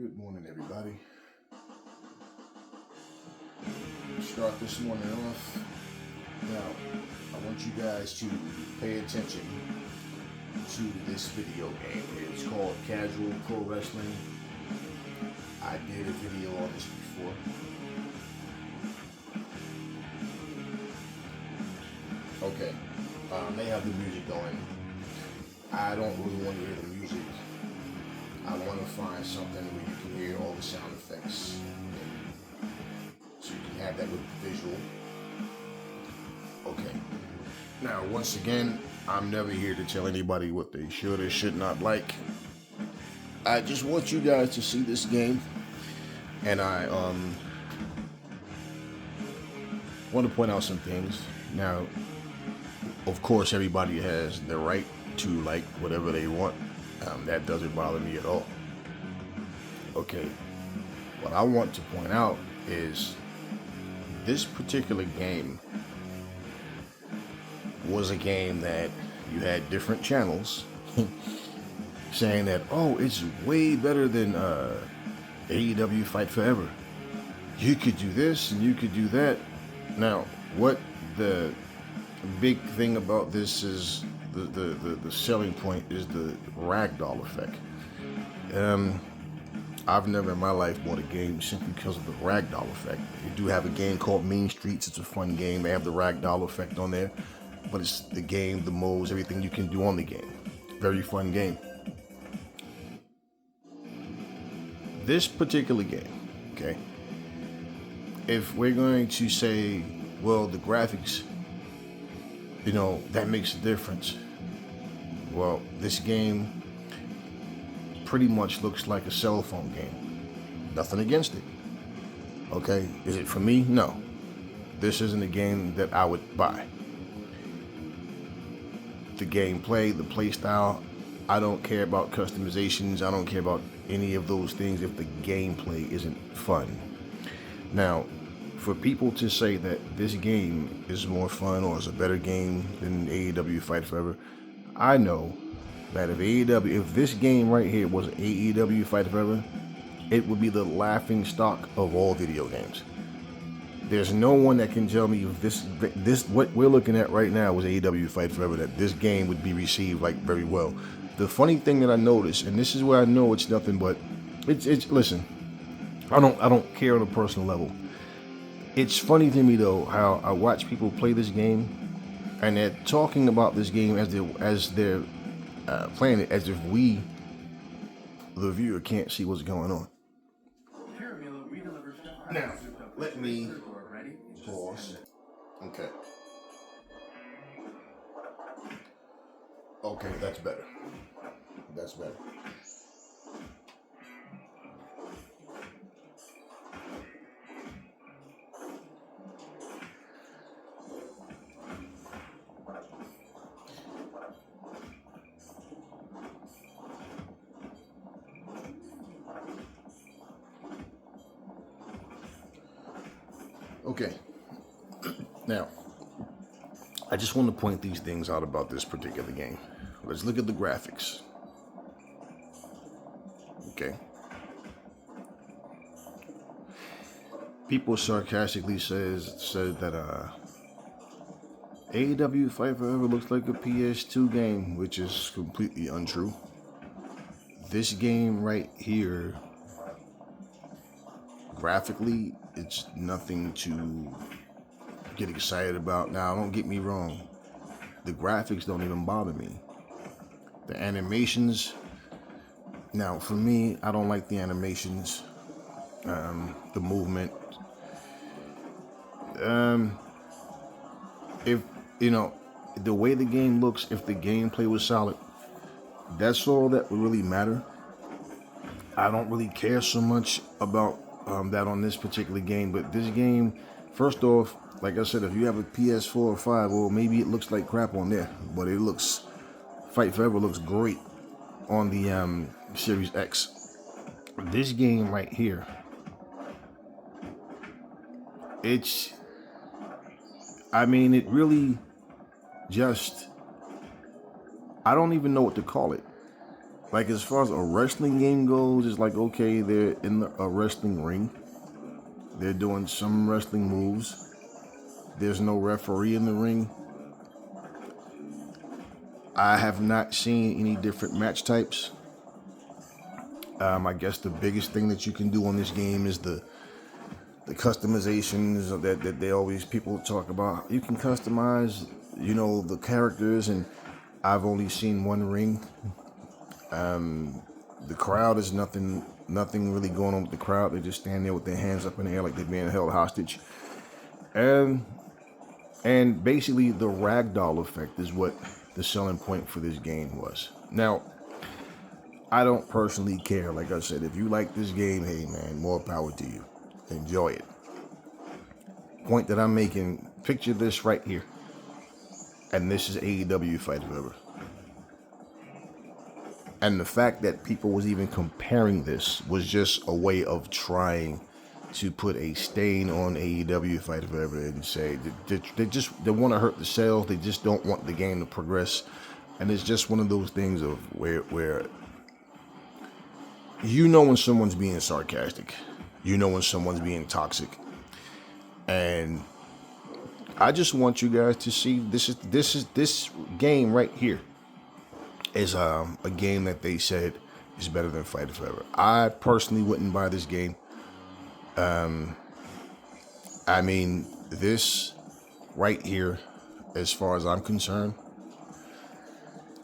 Good morning, everybody. Start this morning off. Now, I want you guys to pay attention to this video game. It's called Casual Pro Wrestling. I did a video on this before. Okay, they have the music going. I don't really want to hear the music. I want to find something where you can hear all the sound effects, so you can have that with the visual. Okay. Now, once again, I'm never here to tell anybody what they should or should not like. I just want you guys to see this game, and I want to point out some things. Now, of course, everybody has the right to like whatever they want. That doesn't bother me at all. Okay, what I want to point out is this particular game was a game that you had different channels saying that, oh, it's way better than AEW Fight Forever. You could do this and you could do that. Now, what the big thing about this is, the selling point is the ragdoll effect. I've never in my life bought a game simply because of the ragdoll effect. You do have a game called Mean Streets. It's a fun game. They have the ragdoll effect on there, but it's the game, the modes, everything you can do on the game. Very fun game. This particular game, okay, if we're going to say, well, the graphics, that makes a difference. Well, this game pretty much looks like a cell phone game. Nothing against it. Okay, is it for me? No. This isn't a game that I would buy. The gameplay, the play style, I don't care about customizations. I don't care about any of those things if the gameplay isn't fun. Now, for people to say that this game is more fun or is a better game than AEW Fight Forever, I know that if this game right here was AEW Fight Forever, it would be the laughing stock of all video games. There's no one that can tell me if this what we're looking at right now was AEW Fight Forever, that this game would be received very well. The funny thing that I noticed, and this is where I know it's nothing but it's listen, I don't care on a personal level. It's funny to me though how I watch people play this game, and they're talking about this game as they're playing it as if we, the viewer, can't see what's going on. Now, let me pause. Okay. Okay, that's better. That's better. Okay, now, I just want to point these things out about this particular game. Let's look at the graphics. Okay. People sarcastically said that AEW Fight Forever looks like a PS2 game, which is completely untrue. This game right here, graphically, it's nothing to get excited about. Now, don't get me wrong. The graphics don't even bother me. The animations, now for me, I don't like the animations, the movement. If, the way the game looks, if the gameplay was solid, that's all that would really matter. I don't really care so much about that on this particular game, but this game, first off, like I said, if you have a PS4 or 5, well, maybe it looks like crap on there, but Fight Forever looks great on the Series X. This game right here, it really just, I don't even know what to call it. like as far as a wrestling game goes, it's like, okay, they're in a wrestling ring. They're doing some wrestling moves. There's no referee in the ring. I have not seen any different match types. I guess the biggest thing that you can do on this game is the customizations that they always people talk about. You can customize, the characters, and I've only seen one ring. The crowd is nothing really going on with the crowd. They just stand there with their hands up in the air like they're being held hostage. And basically the ragdoll effect is what the selling point for this game was. Now, I don't personally care. Like I said, if you like this game, hey man, more power to you. Enjoy it. Point that I'm making, picture this right here. And this is AEW Fight Forever. And the fact that people was even comparing this was just a way of trying to put a stain on AEW Fight Forever and say they want to hurt the sales. They just don't want the game to progress. And it's just one of those things of where when someone's being sarcastic, when someone's being toxic. And I just want you guys to see this game right here is a game that they said is better than Fight Forever. I personally wouldn't buy this game. I mean, this right here, as far as I'm concerned,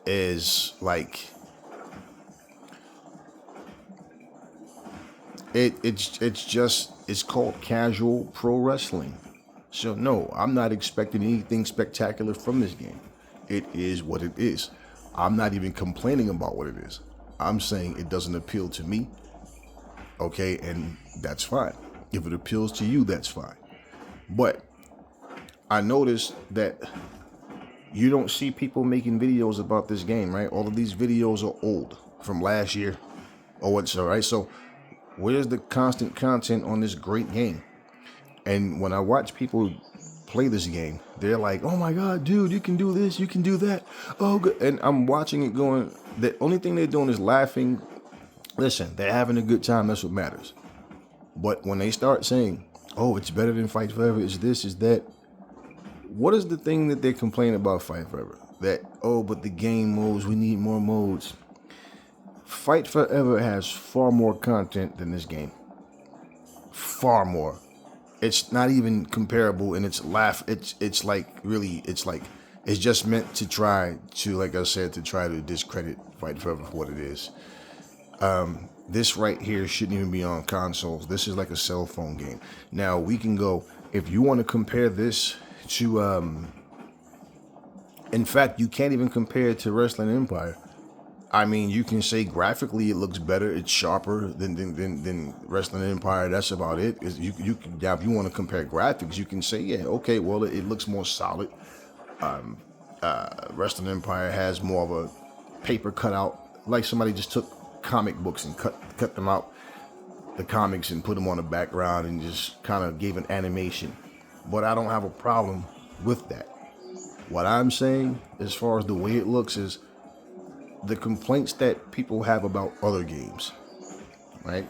is like it's called casual pro wrestling. So no, I'm not expecting anything spectacular from this game. It is what it is. I'm not even complaining about what it is. I'm saying it doesn't appeal to me. Okay, and that's fine. If it appeals to you, that's fine. But I noticed that you don't see people making videos about this game, right? All of these videos are old, from last year or what's all right. So where's the constant content on this great game? And when I watch people play this game, they're like, oh my God, dude, you can do this, you can do that. Oh, good. And I'm watching it going, the only thing they're doing is laughing. Listen, they're having a good time. That's what matters. But when they start saying, oh, it's better than Fight Forever, it's this, it's that, what is the thing that they're complaining about Fight Forever? That, oh, but the game modes, we need more modes. Fight Forever has far more content than this game. Far more. It's not even comparable, and it's just meant to try to, like I said, to try to discredit Fight Forever for what it is. This right here shouldn't even be on consoles. This is like a cell phone game. Now we can go, if you want to compare this to, in fact, you can't even compare it to Wrestling Empire. I mean, you can say graphically it looks better, it's sharper than Wrestling Empire. That's about it. If you want to compare graphics, you can say, yeah, okay, well, it looks more solid. Wrestling Empire has more of a paper cutout, like somebody just took comic books and cut them out, the comics, and put them on the background and just kind of gave an animation. But I don't have a problem with that. What I'm saying, as far as the way it looks, is the complaints that people have about other games, right?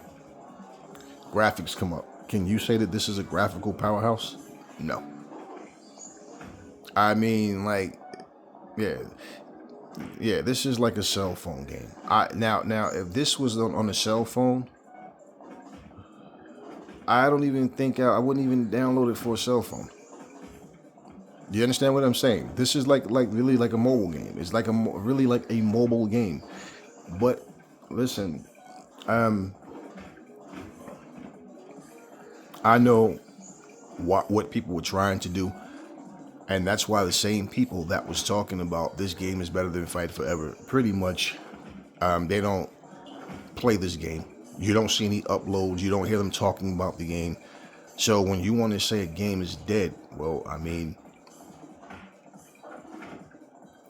Graphics come up. Can you say that this is a graphical powerhouse? No. I mean, like, yeah, this is like a cell phone game. Now, if this was on a cell phone, I don't even think I wouldn't even download it for a cell phone. Do you understand what I'm saying? This is like really like a mobile game. It's like really like a mobile game. But listen, I know what people were trying to do, and that's why the same people that was talking about this game is better than Fight Forever, pretty much, they don't play this game. You don't see any uploads. You don't hear them talking about the game. So when you want to say a game is dead, well, I mean,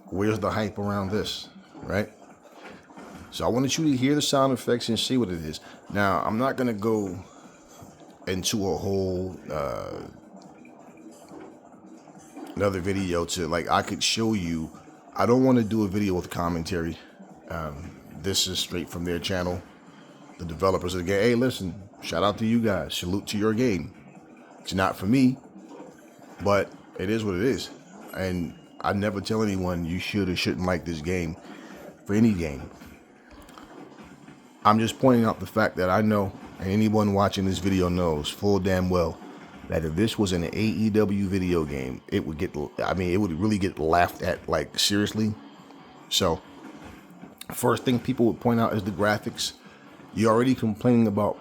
where's the hype around this, right? So I wanted you to hear the sound effects and see what it is. Now, I'm not going to go into a whole another video to, like, I could show you. I don't want to do a video with commentary this is straight from their channel. The developers of the game, hey, listen, shout out to you guys. Salute to your game. It's not for me, but it is what it is. And I never tell anyone you should or shouldn't like this game for any game. I'm just pointing out the fact that I know, and anyone watching this video knows full damn well, that if this was an AEW video game, it would really get laughed at, like, seriously. So, first thing people would point out is the graphics. You're already complaining about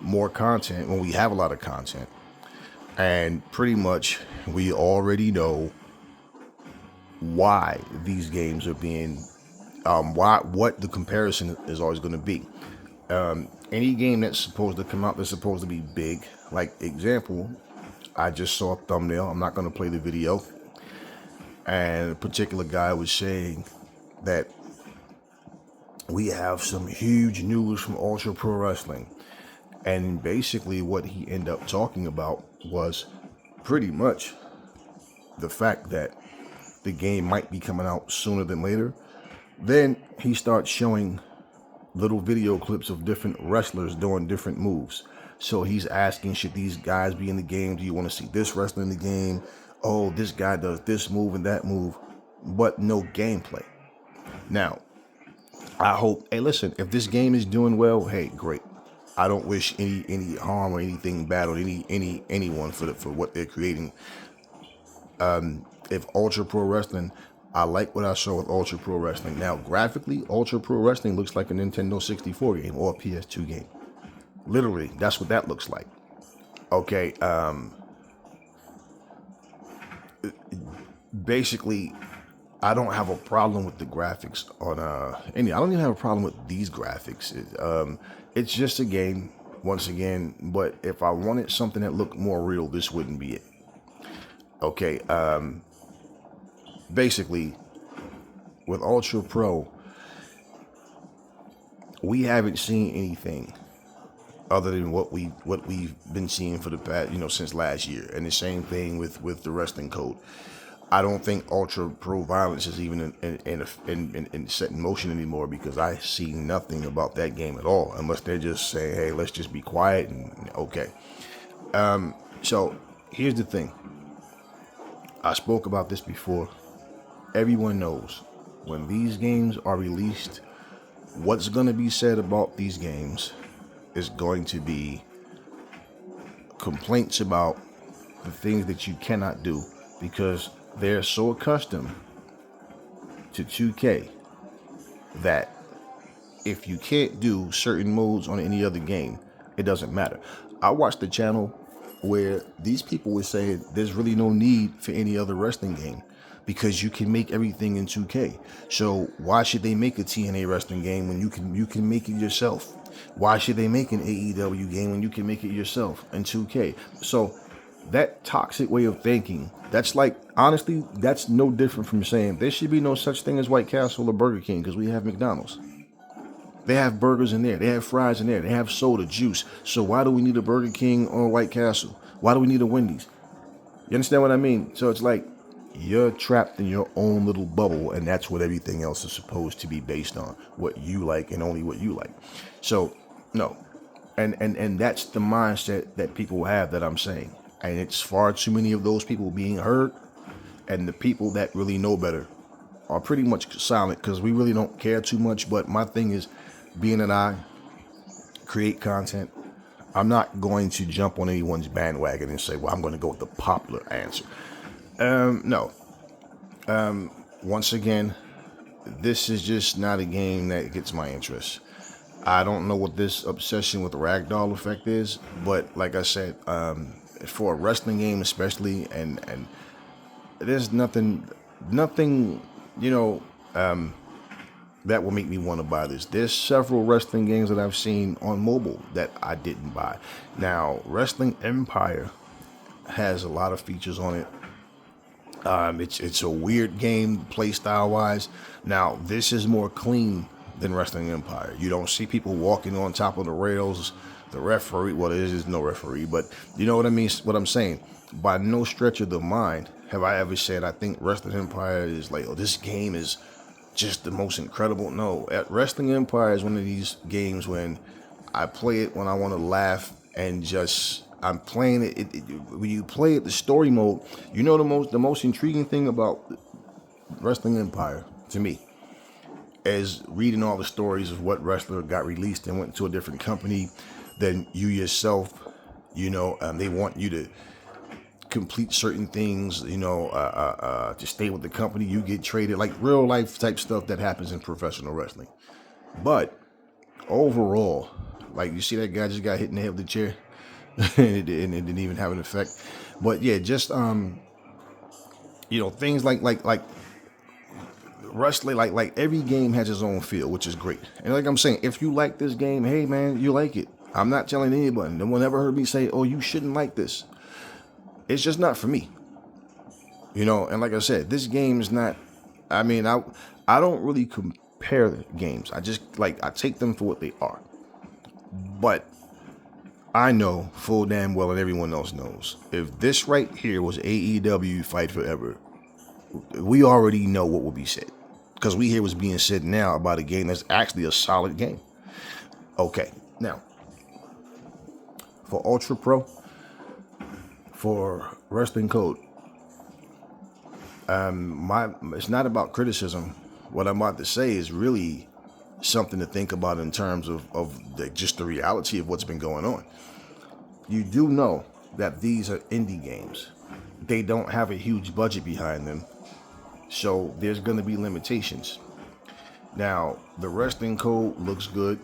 more content when we have a lot of content. And pretty much we already know why these games are being, what the comparison is always going to be. Any game that's supposed to come out that's supposed to be big, like example, I just saw a thumbnail. I'm not going to play the video. And a particular guy was saying that we have some huge news from Ultra Pro Wrestling. And basically what he ended up talking about was pretty much the fact that the game might be coming out sooner than later. Then he starts showing little video clips of different wrestlers doing different moves. So he's asking, should these guys be in the game? Do you want to see this wrestler in the game? Oh, this guy does this move and that move, but no gameplay. Now, I hope, hey, listen, if this game is doing well, hey, great. I don't wish any harm or anything bad on anyone for what they're creating. If Ultra Pro Wrestling, I like what I saw with Ultra Pro Wrestling. Now, graphically, Ultra Pro Wrestling looks like a Nintendo 64 game or a PS2 game. Literally, that's what that looks like. Okay, basically, I don't have a problem with the graphics on I don't even have a problem with these graphics. It's just a game, once again, but if I wanted something that looked more real, this wouldn't be it. Okay, basically, with Ultra Pro, we haven't seen anything other than what we've been seeing for the past, since last year. And the same thing with the wrestling code. I don't think Ultra Pro violence is even in set in motion anymore, because I see nothing about that game at all, unless they're just saying, hey, let's just be quiet and okay. So here's the thing. I spoke about this before. Everyone knows when these games are released, what's going to be said about these games is going to be complaints about the things that you cannot do, because they're so accustomed to 2K that if you can't do certain modes on any other game, it doesn't matter. I watched the channel where these people were saying there's really no need for any other wrestling game because you can make everything in 2K. So why should they make a TNA wrestling game when you can make it yourself? Why should they make an AEW game when you can make it yourself in 2K? So that toxic way of thinking, that's like, honestly, that's no different from saying there should be no such thing as White Castle or Burger King because we have McDonald's. They have burgers in there. They have fries in there. They have soda, juice. So why do we need a Burger King or a White Castle? Why do we need a Wendy's? You understand what I mean? So it's like you're trapped in your own little bubble, and that's what everything else is supposed to be based on, what you like and only what you like. So, no. And that's the mindset that people have that I'm saying. And it's far too many of those people being heard, and the people that really know better are pretty much silent because we really don't care too much. But my thing is, being that I create content, I'm not going to jump on anyone's bandwagon and say, well, I'm going to go with the popular answer. No. Once again, this is just not a game that gets my interest. I don't know what this obsession with the ragdoll effect is, but like I said, for a wrestling game especially, and there's nothing, that will make me want to buy this. There's several wrestling games that I've seen on mobile that I didn't buy. Now, Wrestling Empire has a lot of features on it. It's a weird game play style wise. Now, this is more clean than Wrestling Empire. You don't see people walking on top of the rails. The referee, well, there is no referee, but you know what I mean, what I'm saying. By no stretch of the mind have I ever said I think Wrestling Empire is like, oh, this game is just the most incredible. No, at Wrestling Empire is one of these games when I play it when I want to laugh and just I'm playing it, when you play it the story mode. You know the most intriguing thing about Wrestling Empire to me is reading all the stories of what wrestler got released and went to a different company than you yourself. They want you to complete certain things, to stay with the company. You get traded, like real life type stuff that happens in professional wrestling. But overall, like you see that guy just got hit in the head with the chair and it didn't even have an effect. But yeah, just things like wrestling, like every game has its own feel, which is great. And like I'm saying, if you like this game, hey man, you like it. I'm not telling anybody. No one ever heard me say, oh, you shouldn't like this. It's just not for me. And like I said, this game is not, I don't really compare the games. I take them for what they are. But I know full damn well, and everyone else knows, if this right here was AEW Fight Forever, we already know what will be said. Because we hear what's being said now about a game that's actually a solid game. Okay, now, for Ultra Pro, for Wrestling Code, it's not about criticism. What I'm about to say is really something to think about in terms of just the reality of what's been going on. You do know that these are indie games. They don't have a huge budget behind them, so there's going to be limitations. Now, the Wrestling Code looks good,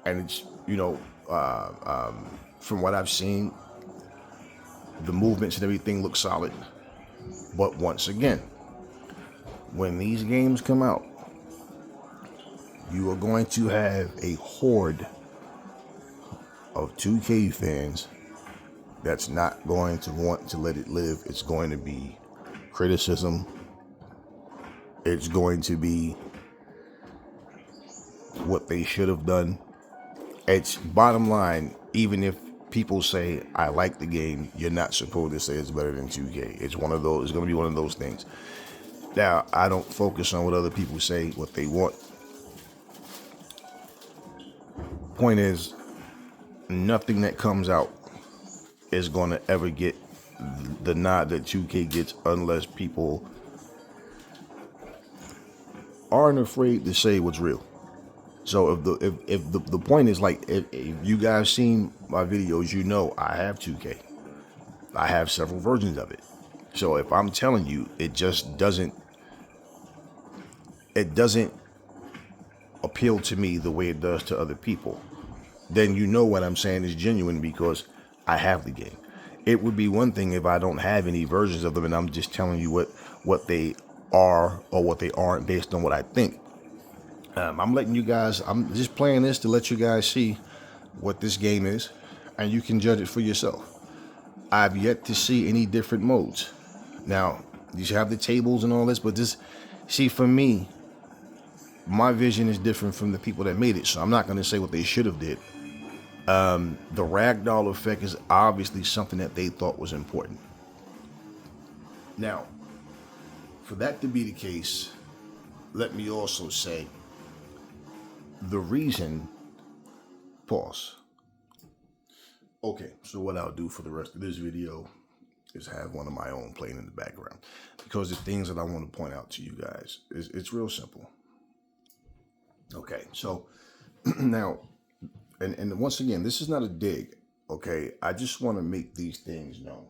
and it's, from what I've seen, the movements and everything look solid. But once again, when these games come out, you are going to have a horde of 2K fans that's not going to want to let it live. It's going to be criticism. It's going to be what they should have done. It's bottom line, even if people say, I like the game, you're not supposed to say it's better than 2K. It's going to be one of those things. Now, I don't focus on what other people say, what they want. Point is, nothing that comes out is going to ever get the nod that 2K gets unless people aren't afraid to say what's real. So if the point is, like, if you guys seen my videos, I have 2K. I have several versions of it. So if I'm telling you, it doesn't appeal to me the way it does to other people, then what I'm saying is genuine because I have the game. It would be one thing if I don't have any versions of them and I'm just telling you what they are or what they aren't based on what I think. I'm just playing this to let you guys see what this game is, and you can judge it for yourself. I've yet to see any different modes. Now, you should have the tables and all this, but for me, my vision is different from the people that made it, so I'm not going to say what they should have did. The ragdoll effect is obviously something that they thought was important. Now, for that to be the case, let me also say the reason. Pause. Okay, so what I'll do for the rest of this video is have one of my own playing in the background, because the things that I want to point out to you guys it's real simple. Okay, so now, and once again, this is not a dig. Okay, I just want to make these things known.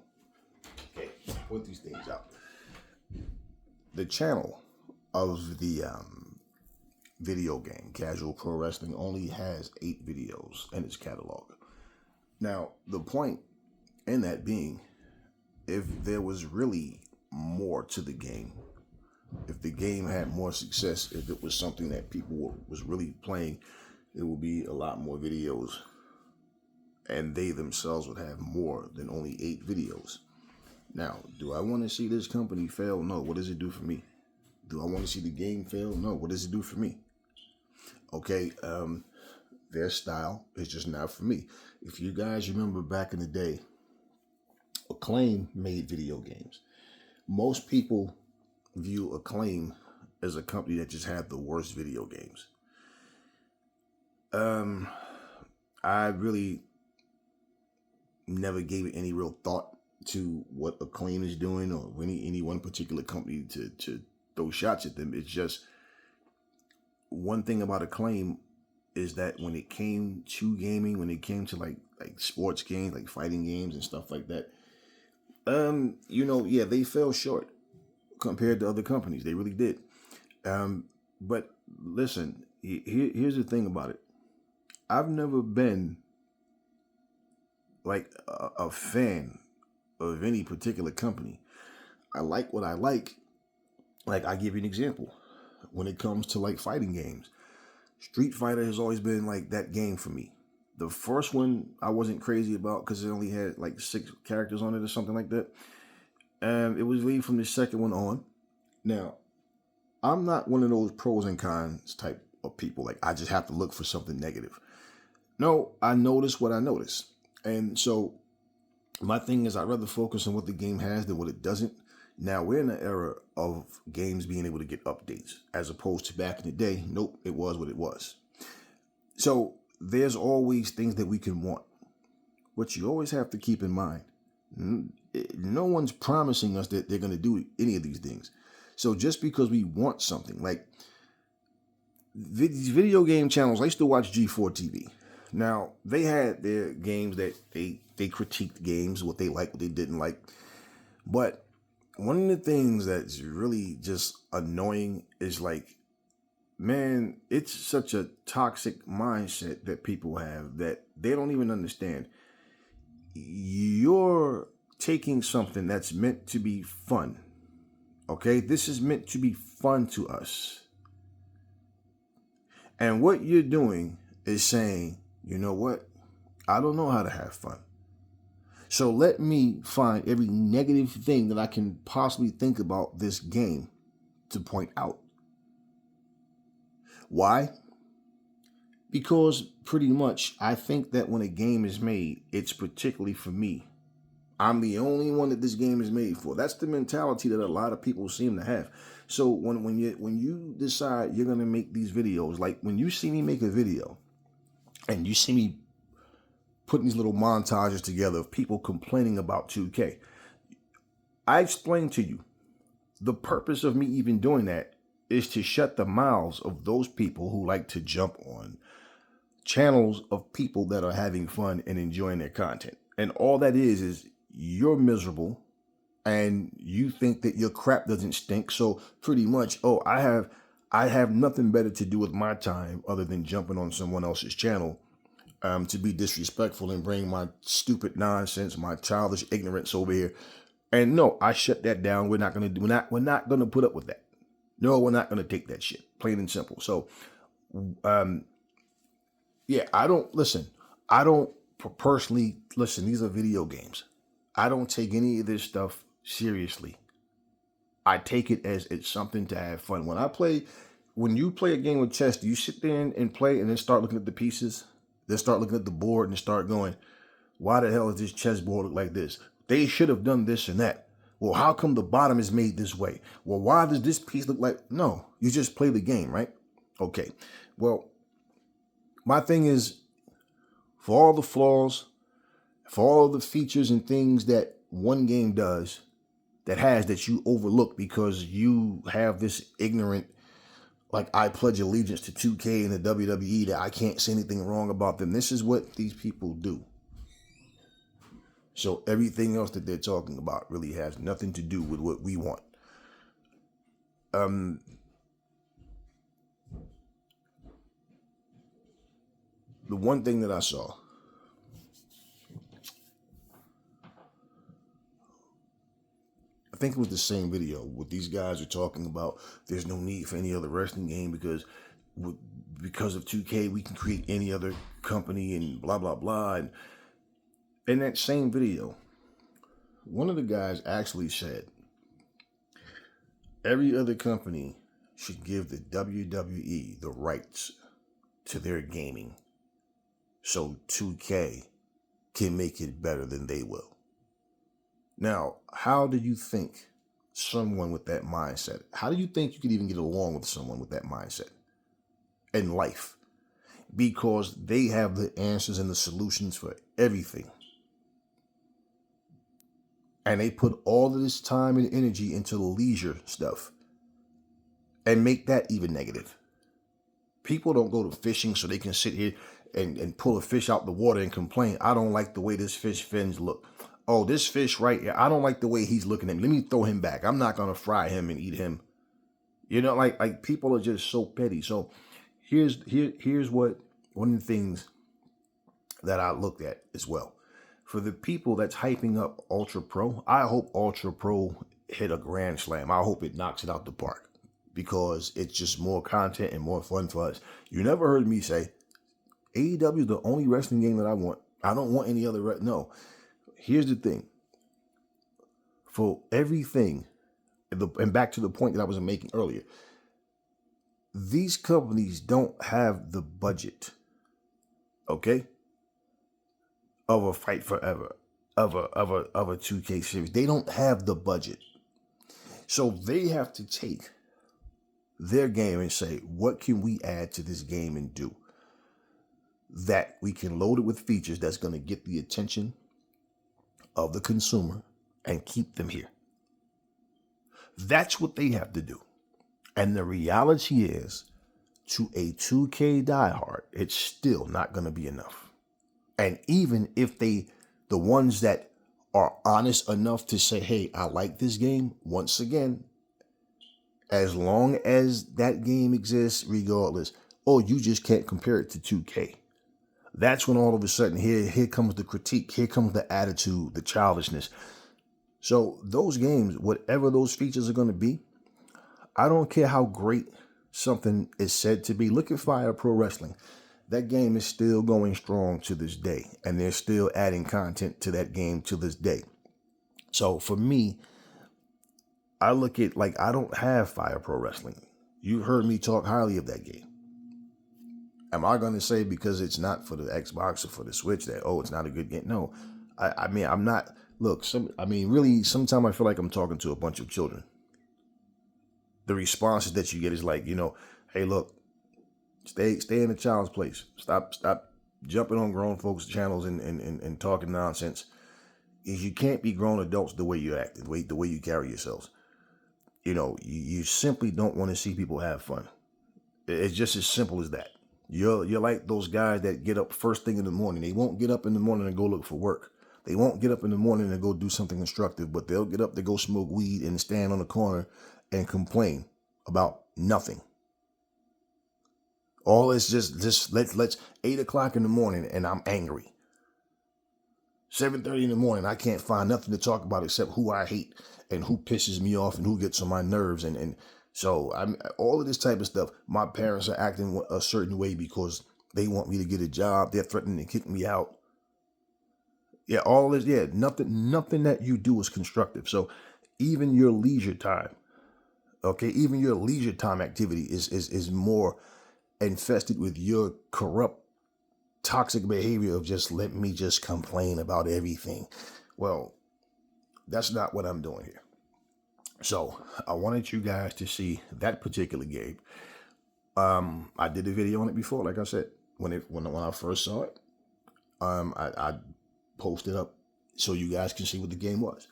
Okay, point these things out. The channel of the video game Casual Pro Wrestling only has 8 videos in its catalog. Now, the point in that being, if there was really more to the game, if the game had more success, if it was something that people was really playing, it would be a lot more videos, and they themselves would have more than only 8 videos. Now, do I want to see this company fail? No. What does it do for me? Do I want to see the game fail? No. What does it do for me? Okay, their style is just not for me. If you guys remember back in the day, Acclaim made video games. Most people view Acclaim as a company that just had the worst video games. I really never gave it any real thought to what Acclaim is doing or any one particular company to throw shots at them. It's just one thing about Acclaim is that when it came to gaming, when it came to like sports games, like fighting games and stuff like that, they fell short compared to other companies. They really did. But listen, here's the thing about it. I've never been like a fan of any particular company. I like what I like. Like, I give you an example. When it comes to like fighting games, Street Fighter has always been like that game for me. The first one I wasn't crazy about because it only had like 6 characters on it or something like that. It was really from the second one on. Now, I'm not one of those pros and cons type of people. Like, I just have to look for something negative. No, I notice what I notice. And so my thing is I'd rather focus on what the game has than what it doesn't. Now, we're in an era of games being able to get updates as opposed to back in the day. Nope, it was what it was. So there's always things that we can want. But you always have to keep in mind, no one's promising us that they're going to do any of these things. So just because we want something, like these video game channels, I used to watch G4 TV. Now, they had their games that they critiqued games, what they liked, what they didn't like. But one of the things that's really just annoying is like, man, it's such a toxic mindset that people have that they don't even understand. You're taking something that's meant to be fun. Okay? This is meant to be fun to us. And what you're doing is saying, you know what? I don't know how to have fun. So let me find every negative thing that I can possibly think about this game to point out. Why? Because pretty much I think that when a game is made, it's particularly for me. I'm the only one that this game is made for. That's the mentality that a lot of people seem to have. So when you decide you're going to make these videos, like when you see me make a video and you see me putting these little montages together of people complaining about 2K. I explained to you the purpose of me even doing that is to shut the mouths of those people who like to jump on channels of people that are having fun and enjoying their content. And all that is you're miserable and you think that your crap doesn't stink. So pretty much, I have nothing better to do with my time other than jumping on someone else's channel to be disrespectful and bring my stupid nonsense, my childish ignorance over here. And no, I shut that down. We're not gonna put up with that. No, we're not gonna take that shit. Plain and simple. So, I don't personally listen. These are video games. I don't take any of this stuff seriously. I take it as it's something to have fun. When you play a game of chess, do you sit there and play and then start looking at the pieces? Then start looking at the board and start going, why the hell does this chessboard look like this? They should have done this and that. Well, how come the bottom is made this way? Well, why does this piece look like? No, you just play the game, right? Okay. Well, my thing is, for all the flaws, for all the features and things that one game does that you overlook because you have this ignorant, like, I pledge allegiance to 2K and the WWE that I can't say anything wrong about them. This is what these people do. So everything else that they're talking about really has nothing to do with what we want. The one thing that I saw, I think it was the same video what these guys are talking about. There's no need for any other wrestling game because of 2K we can create any other company and blah blah blah. And in that same video, one of the guys actually said every other company should give the WWE the rights to their gaming so 2K can make it better than they will. Now, how do you think someone with that mindset? How do you think you could even get along with someone with that mindset in life? Because they have the answers and the solutions for everything. And they put all of this time and energy into the leisure stuff and make that even negative. People don't go to fishing so they can sit here and pull a fish out the water and complain, I don't like the way this fish fins look. Oh, this fish right here, I don't like the way he's looking at me. Let me throw him back. I'm not going to fry him and eat him. You know, like people are just so petty. So here's what one of the things that I looked at as well. For the people that's hyping up Ultra Pro, I hope Ultra Pro hit a grand slam. I hope it knocks it out the park because it's just more content and more fun for us. You never heard me say, AEW is the only wrestling game that I want. I don't want any other. No. Here's the thing. For everything, and back to the point that I was making earlier, these companies don't have the budget, okay, of a Fight Forever, of a 2K series. They don't have the budget. So they have to take their game and say, what can we add to this game and do that we can load it with features that's going to get the attention of the consumer and keep them here. That's what they have to do. And the reality is, to a 2K diehard, it's still not going to be enough. And even if the ones that are honest enough to say, hey, I like this game, once again, as long as that game exists, regardless, oh, you just can't compare it to 2K. That's when all of a sudden, here comes the critique, here comes the attitude, the childishness. So those games, whatever those features are going to be, I don't care how great something is said to be. Look at Fire Pro Wrestling. That game is still going strong to this day, and they're still adding content to that game to this day. So for me, I look at, like, I don't have Fire Pro Wrestling. You heard me talk highly of that game. Am I going to say because it's not for the Xbox or for the Switch that, oh, it's not a good game? No. I mean, I'm not. Look, really, sometimes I feel like I'm talking to a bunch of children. The responses that you get is like, hey, look, stay in a child's place. Stop jumping on grown folks' channels and talking nonsense. You can't be grown adults the way you act, the way you carry yourselves. You simply don't want to see people have fun. It's just as simple as that. You're like those guys that get up first thing in the morning. They won't get up in the morning and go look for work. They won't get up in the morning and go do something constructive, but they'll get up to go smoke weed and stand on the corner and complain about nothing. All is just let's 8 o'clock in the morning and I'm angry. 7:30 in the morning, I can't find nothing to talk about except who I hate and who pisses me off and who gets on my nerves. And so I'm all of this type of stuff. My parents are acting a certain way because they want me to get a job. They're threatening to kick me out. Yeah, all this, nothing that you do is constructive. So even your leisure time, okay, even your leisure time activity is more infested with your corrupt, toxic behavior of just let me just complain about everything. Well, that's not what I'm doing here. So I wanted you guys to see that particular game. I did a video on it before, like I said, when I first saw it. I posted up so you guys can see what the game was.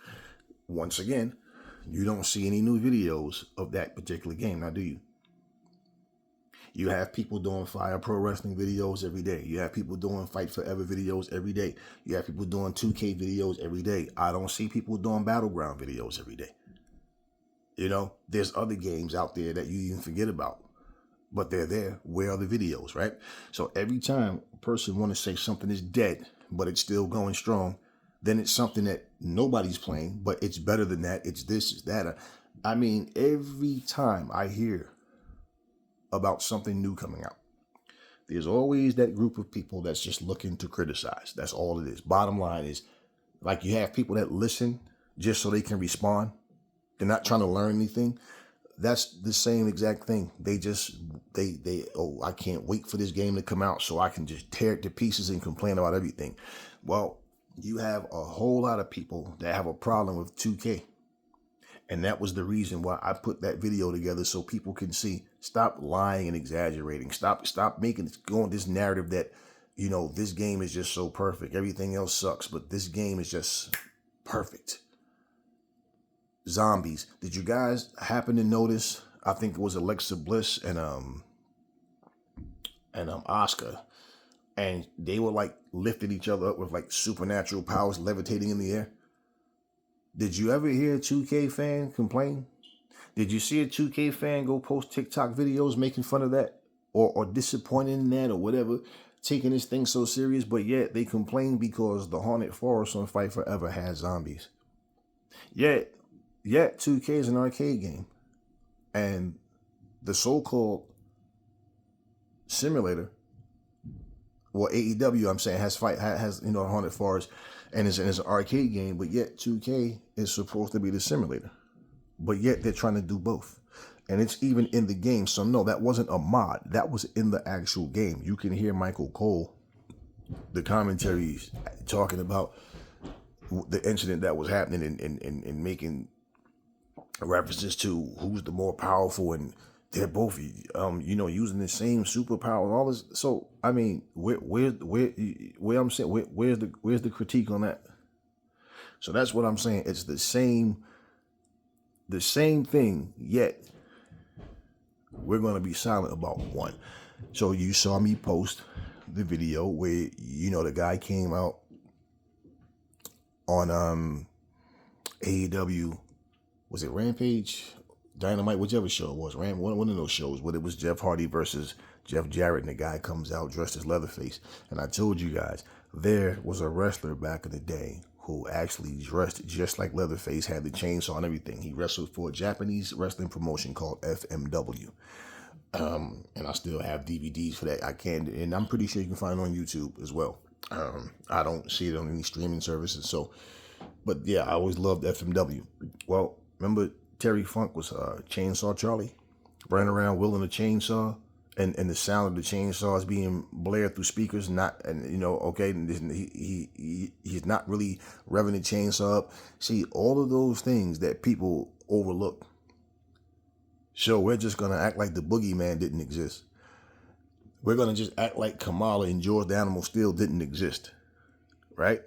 Once again, you don't see any new videos of that particular game, now do you? You have people doing Fire Pro Wrestling videos every day. You have people doing Fight Forever videos every day. You have people doing 2K videos every day. I don't see people doing Battleground videos every day. There's other games out there that you even forget about, but they're there. Where are the videos, right? So every time a person want to say something is dead, but it's still going strong, then it's something that nobody's playing, but it's better than that. It's this, it's that. I mean, every time I hear about something new coming out, there's always that group of people that's just looking to criticize. That's all it is. Bottom line is, like, you have people that listen just so they can respond. They're not trying to learn anything. That's the same exact thing. They I can't wait for this game to come out so I can just tear it to pieces and complain about everything. Well, you have a whole lot of people that have a problem with 2K. And that was the reason why I put that video together, so people can see. Stop lying and exaggerating. Stop going this narrative that, this game is just so perfect. Everything else sucks, but this game is just perfect. Zombies. Did you guys happen to notice? I think it was Alexa Bliss and Oscar, and they were like lifting each other up with like supernatural powers, levitating in the air. Did you ever hear a 2K fan complain? Did you see a 2K fan go post TikTok videos making fun of that, or disappointed in that, or whatever, taking this thing so serious? But yet they complain because the Haunted Forest on Fight Forever has zombies. Yet 2K is an arcade game, and the so-called simulator, well, AEW, I'm saying, has Haunted Forest, and it's an arcade game, but yet 2K is supposed to be the simulator. But yet they're trying to do both. And it's even in the game. So no, that wasn't a mod. That was in the actual game. You can hear Michael Cole, the commentaries, talking about the incident that was happening and making references to who's the more powerful, and they're both using the same superpower, all this. So I mean, where's the critique on that? So that's what I'm saying. It's the same thing, yet we're gonna be silent about one. So you saw me post the video where the guy came out on AEW, was it Rampage, Dynamite, whichever show it was, one of those shows, but it was Jeff Hardy versus Jeff Jarrett, and the guy comes out dressed as Leatherface. And I told you guys, there was a wrestler back in the day who actually dressed just like Leatherface, had the chainsaw and everything. He wrestled for a Japanese wrestling promotion called FMW. And I still have DVDs for that. And I'm pretty sure you can find it on YouTube as well. I don't see it on any streaming services. But yeah, I always loved FMW. Well, remember Terry Funk was Chainsaw Charlie, running around wielding a chainsaw, and the sound of the chainsaw is being blared through speakers. He's not really revving the chainsaw up. See, all of those things that people overlook. So we're just gonna act like the boogeyman didn't exist. We're gonna just act like Kamala and George the Animal Steel didn't exist, right?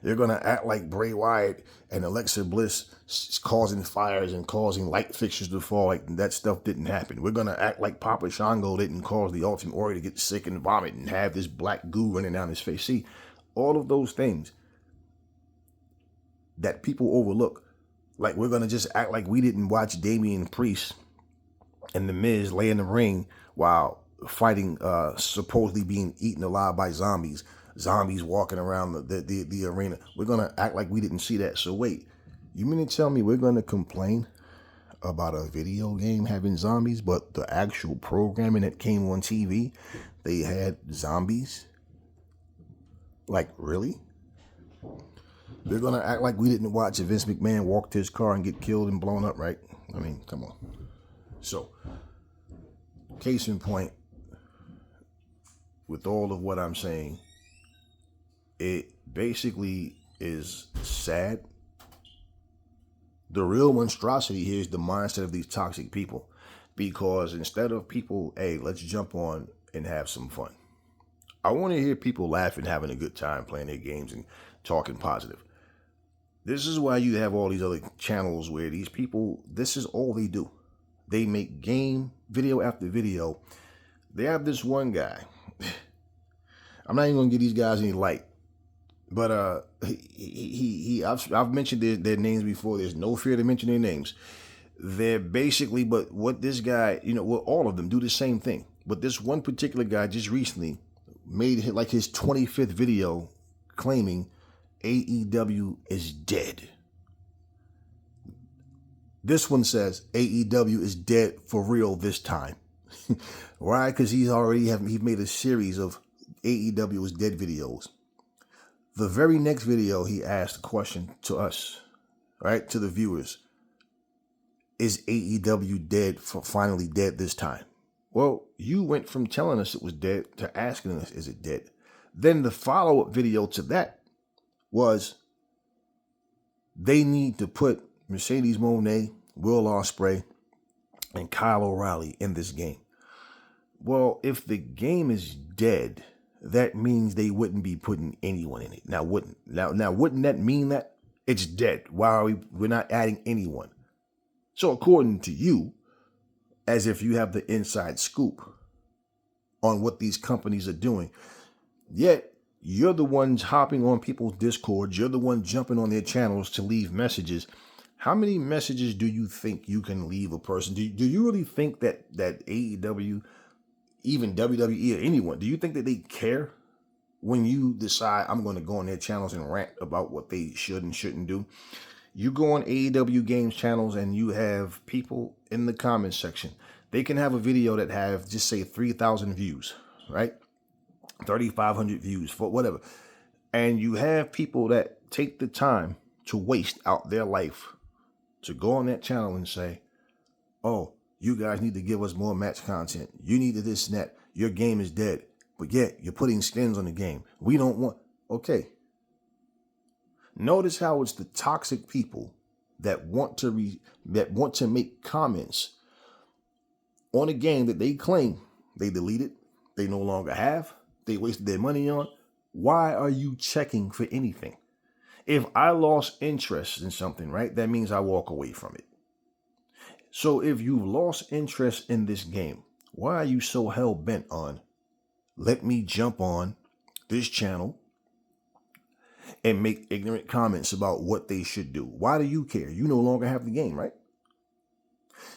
They're going to act like Bray Wyatt and Alexa Bliss causing fires and causing light fixtures to fall, like that stuff didn't happen. We're going to act like Papa Shango didn't cause the Ultimate Warrior to get sick and vomit and have this black goo running down his face. See, all of those things that people overlook, like we're going to just act like we didn't watch Damian Priest and The Miz lay in the ring while fighting, supposedly being eaten alive by zombies walking around the arena. We're going to act like we didn't see that. So wait, you mean to tell me we're going to complain about a video game having zombies, but the actual programming that came on TV, they had zombies? Like, really? They're going to act like we didn't watch Vince McMahon walk to his car and get killed and blown up, right? I mean, come on. So, case in point, with all of what I'm saying, it basically is sad. The real monstrosity here is the mindset of these toxic people. Because instead of people, hey, let's jump on and have some fun. I want to hear people laughing, having a good time playing their games and talking positive. This is why you have all these other channels where these people, this is all they do. They make game, video after video. They have this one guy. I'm not even going to give these guys any light. But I've mentioned their names before. There's no fear to mention their names. They're basically, but what this guy, all of them do the same thing. But this one particular guy just recently made like his 25th video claiming AEW is dead. This one says AEW is dead for real this time. Why? Because he's made a series of AEW is dead videos. The very next video, he asked a question to us, right? To the viewers. Is AEW dead, finally dead this time? Well, you went from telling us it was dead to asking us, is it dead? Then the follow-up video to that was they need to put Mercedes Moné, Will Ospreay, and Kyle O'Reilly in this game. Well, if the game is dead, that means they wouldn't be putting anyone in it. Now wouldn't that mean that it's dead? Why are we're not adding anyone? So according to you, as if you have the inside scoop on what these companies are doing, yet you're the ones hopping on people's Discords, you're the one jumping on their channels to leave messages. How many messages do you think you can leave a person? Do you really think that AEW, even WWE or anyone, do you think that they care when you decide I'm going to go on their channels and rant about what they should and shouldn't do? You go on AEW Games channels and you have people in the comments section. They can have a video that have, just say, 3,000 views, right? 3,500 views, for whatever. And you have people that take the time to waste out their life to go on that channel and say, oh, you guys need to give us more match content. You need to this and that. Your game is dead. But yet you're putting skins on the game. We don't want. Okay. Notice how it's the toxic people that want to make comments on a game that they claim they deleted, they no longer have, they wasted their money on. Why are you checking for anything? If I lost interest in something, right, that means I walk away from it. So if you've lost interest in this game, why are you so hell-bent on, let me jump on this channel and make ignorant comments about what they should do? Why do you care? You no longer have the game, right?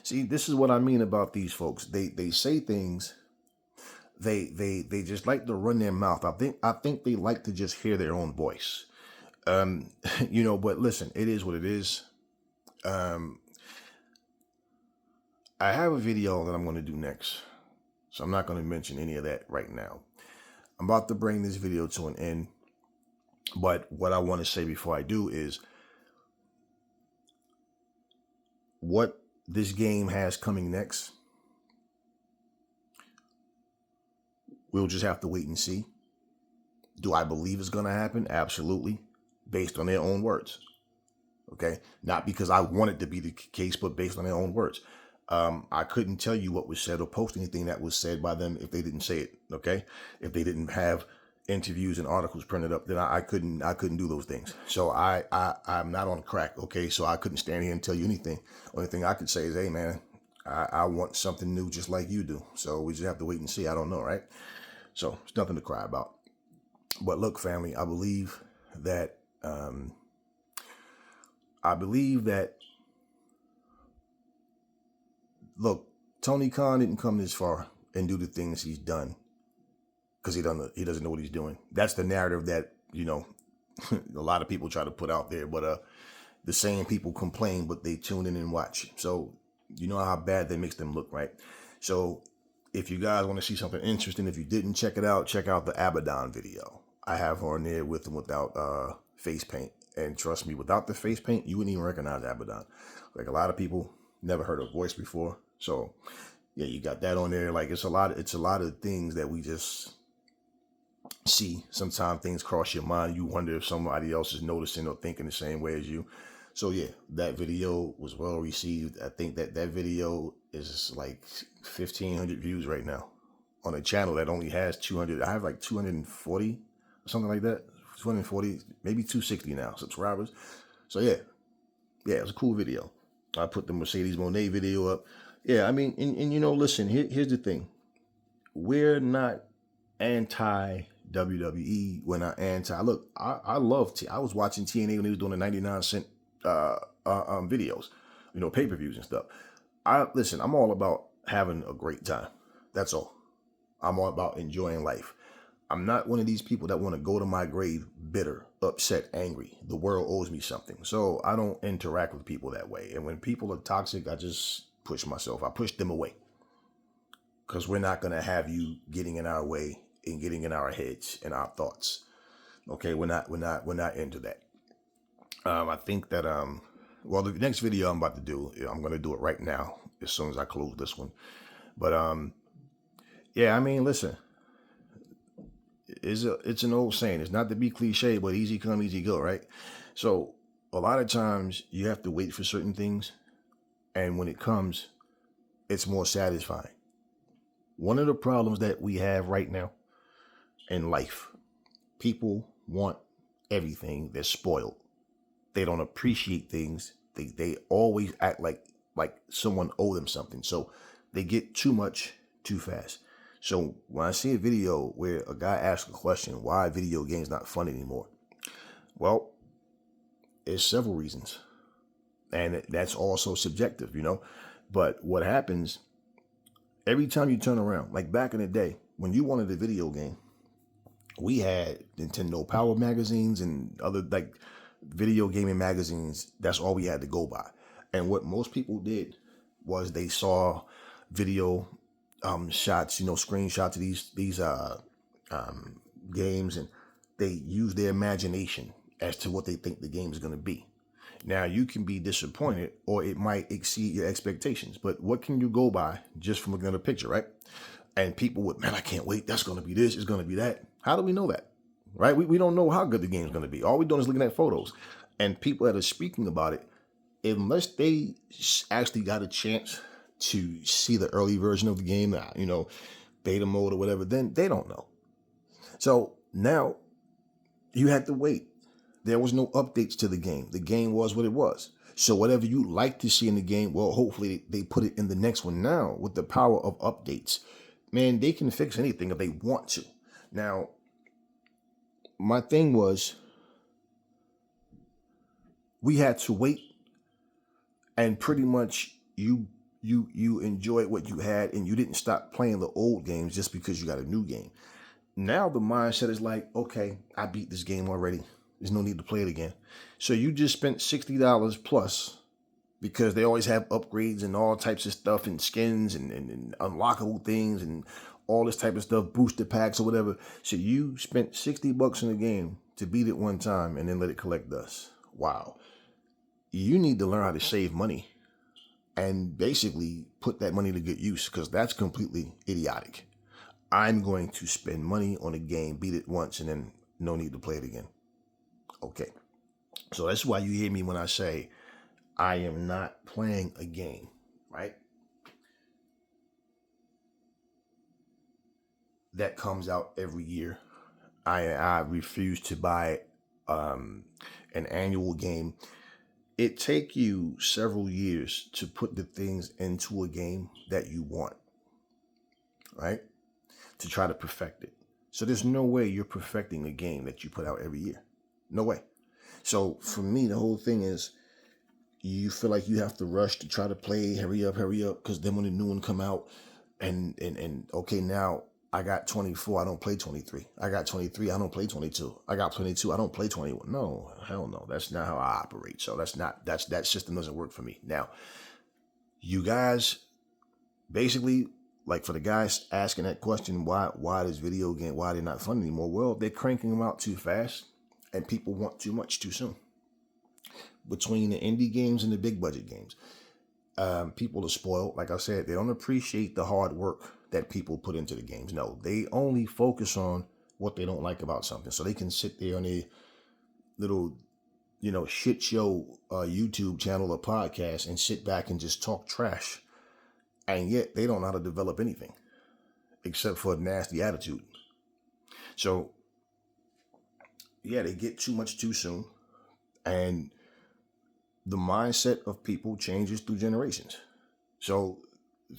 See, this is what I mean about these folks. They say things, they just like to run their mouth. I think they like to just hear their own voice. But listen, it is what it is. I have a video that I'm going to do next, so I'm not going to mention any of that right now. I'm about to bring this video to an end, but what I want to say before I do is what this game has coming next, we'll just have to wait and see. Do I believe it's going to happen? Absolutely. Based on their own words. Okay? Not because I want it to be the case, but based on their own words. I couldn't tell you what was said or post anything that was said by them if they didn't say it. Okay? If they didn't have interviews and articles printed up, then I couldn't do those things. So I'm not on crack. Okay? So I couldn't stand here and tell you anything. Only thing I could say is, hey man, I want something new just like you do. So we just have to wait and see. I don't know, right? So it's nothing to cry about. But look, family, I believe that look, Tony Khan didn't come this far and do the things he's done because he doesn't know what he's doing. That's the narrative that, a lot of people try to put out there, but the same people complain, but they tune in and watch. So you know how bad that makes them look, right? So if you guys want to see something interesting, if you didn't check it out, check out the Abaddon video. I have her on there with and without face paint. And trust me, without the face paint, you wouldn't even recognize Abaddon. Like, a lot of people never heard her voice before. So yeah, you got that on there. Like, it's a lot of things that we just see. Sometimes things cross your mind. You wonder if somebody else is noticing or thinking the same way as you. So yeah, that video was well received. I think that video is like 1,500 views right now on a channel that only has 200. I have like 240 or something like that. 240, maybe 260 now subscribers. So yeah, it was a cool video. I put the Mercedes Monet video up. Yeah, I mean, and listen, here's the thing. We're not anti WWE. We're not anti. Look, I love I was watching TNA when he was doing the 99-cent videos, pay-per-views and stuff. I'm all about having a great time. That's all. I'm all about enjoying life. I'm not one of these people that want to go to my grave bitter, upset, angry. The world owes me something. So I don't interact with people that way. And when people are toxic, I just push myself. I push them away. Because we're not going to have you getting in our way and getting in our heads and our thoughts. Okay, we're not into that. I think that the next video I'm about to do, I'm going to do it right now as soon as I close this one. But yeah, I mean, listen. It's an old saying. It's not to be cliche, but easy come, easy go, right? So a lot of times you have to wait for certain things. And when it comes, it's more satisfying. One of the problems that we have right now in life, people want everything. They're spoiled. They don't appreciate things. They always act like someone owe them something. So they get too much too fast. So when I see a video where a guy asks a question, why are video games not fun anymore? Well, there's several reasons. And that's also subjective, But what happens every time you turn around, like back in the day, when you wanted a video game, we had Nintendo Power magazines and other like video gaming magazines. That's all we had to go by. And what most people did was they saw video shots, screenshots of these games, and they use their imagination as to what they think the game is going to be. Now, you can be disappointed or it might exceed your expectations, but what can you go by just from looking at a picture, right? And people would, man, I can't wait. That's going to be this. It's going to be that. How do we know that, right? We don't know how good the game is going to be. All we're doing is looking at photos. And people that are speaking about it, unless they actually got a chance to see the early version of the game, beta mode or whatever, then they don't know. So now you had to wait. There was no updates to the game. The game was what it was. So whatever you like to see in the game, well, hopefully they put it in the next one. Now, with the power of updates, man, they can fix anything if they want to. Now, my thing was, we had to wait, and pretty much you enjoyed what you had, and you didn't stop playing the old games just because you got a new game. Now the mindset is like, okay, I beat this game already. There's no need to play it again. So you just spent $60 plus, because they always have upgrades and all types of stuff and skins and unlockable things and all this type of stuff, booster packs or whatever. So you spent $60 in the game to beat it one time and then let it collect dust. Wow. You need to learn how to save money and basically put that money to good use, because that's completely idiotic. I'm going to spend money on a game, beat it once, and then no need to play it again. Okay. So that's why you hear me when I say I am not playing a game, right? That comes out every year. I refuse to buy an annual game. It takes you several years to put the things into a game that you want, right? To try to perfect it. So there's no way you're perfecting a game that you put out every year. No way. So for me, the whole thing is, you feel like you have to rush to try to play, hurry up, because then when the new one come out, and okay, now I got 24, I don't play 23. I got 23, I don't play 22. I got 22, I don't play 21. No, hell no. That's not how I operate. So that system doesn't work for me. Now, you guys, basically, like for the guys asking that question, why this video game, why they're not fun anymore? Well, they're cranking them out too fast, and people want too much too soon. Between the indie games and the big budget games, people are spoiled. Like I said, they don't appreciate the hard work that people put into the games. No, they only focus on what they don't like about something. So they can sit there on a little, shit show YouTube channel or podcast and sit back and just talk trash. And yet they don't know how to develop anything except for a nasty attitude. So, yeah, they get too much too soon. And the mindset of people changes through generations. So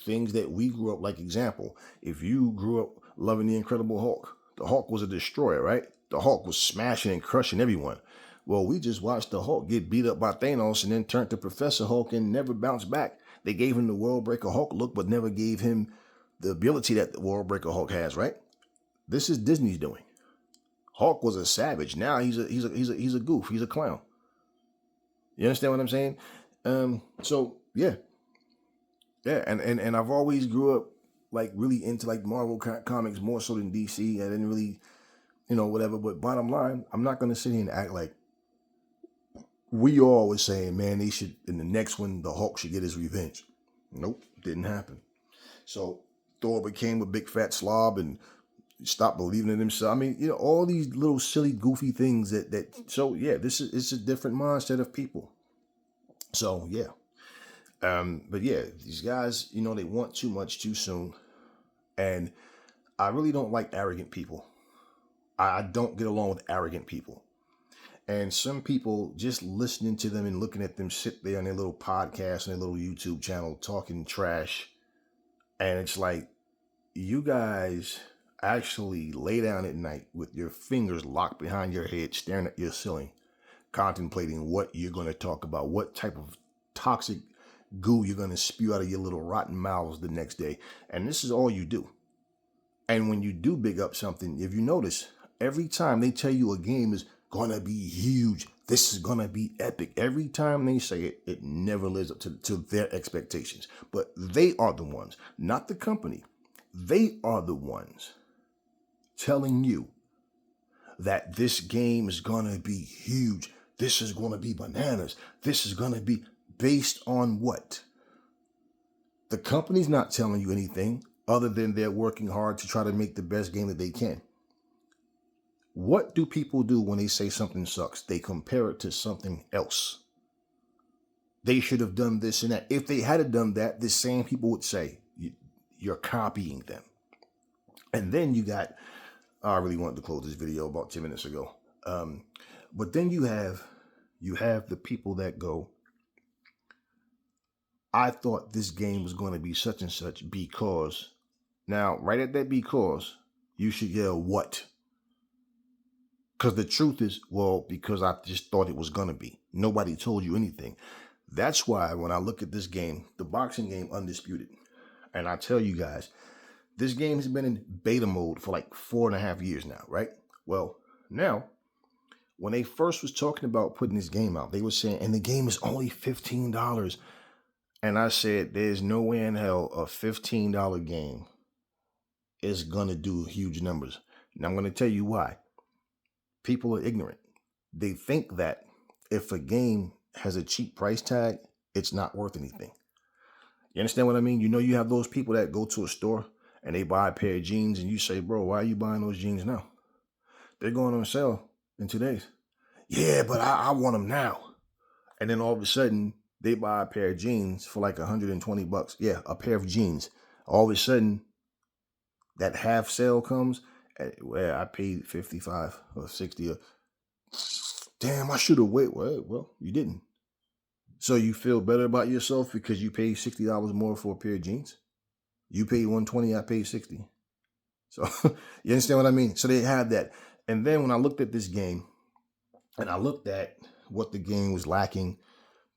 things that we grew up, like example, if you grew up loving the Incredible Hulk, the Hulk was a destroyer, right? The Hulk was smashing and crushing everyone. Well, we just watched the Hulk get beat up by Thanos and then turned to Professor Hulk and never bounced back. They gave him the World Breaker Hulk look, but never gave him the ability that the World Breaker Hulk has, right? This is Disney's doing. Hulk was a savage. Now he's a goof. He's a clown. You understand what I'm saying? So yeah, and I've always grew up like really into like Marvel comics more so than DC. I didn't really, whatever. But bottom line, I'm not gonna sit here and act like we all was saying, man, they should, in the next one, the Hulk should get his revenge. Nope, didn't happen. So Thor became a big fat slob and stopped believing in himself. I mean, all these little silly, goofy things so yeah, it's a different mindset of people. So yeah, But yeah, these guys, they want too much too soon. And I really don't like arrogant people. I don't get along with arrogant people. And some people, just listening to them and looking at them sit there on their little podcast and their little YouTube channel talking trash. And it's like, you guys actually lay down at night with your fingers locked behind your head, staring at your ceiling, contemplating what you're going to talk about, what type of toxic goo you're going to spew out of your little rotten mouths the next day. And this is all you do. And when you do big up something, if you notice, every time they tell you a game is going to be huge, this is going to be epic, every time they say it, it never lives up to their expectations. But they are the ones, not the company. They are the ones telling you that this game is going to be huge. This is going to be bananas. This is going to be based on what? The company's not telling you anything other than they're working hard to try to make the best game that they can. What do people do when they say something sucks? They compare it to something else. They should have done this and that. If they had done that, the same people would say, you're copying them. And then you got, I really wanted to close this video about 10 minutes ago. But then you have the people that go, I thought this game was going to be such and such because. Now, right at that because, you should yell what? Because the truth is, well, because I just thought it was going to be. Nobody told you anything. That's why when I look at this game, the boxing game Undisputed, and I tell you guys, this game has been in beta mode for like 4.5 years now, right? Well, now, when they first was talking about putting this game out, they were saying, and the game is only $15. And I said, there's no way in hell a $15 game is going to do huge numbers. And I'm going to tell you why. People are ignorant. They think that if a game has a cheap price tag, it's not worth anything. You understand what I mean? You have those people that go to a store and they buy a pair of jeans and you say, bro, why are you buying those jeans now? They're going on sale in 2 days. Yeah, but I want them now. And then all of a sudden, they buy a pair of jeans for like $120. Yeah, a pair of jeans. All of a sudden, that half sale comes, where I paid 55 or 60. Damn, I should have waited. Well, you didn't. So you feel better about yourself because you paid $60 more for a pair of jeans? You paid $120, I paid $60. So you understand what I mean? So they had that. And then when I looked at this game, and I looked at what the game was lacking,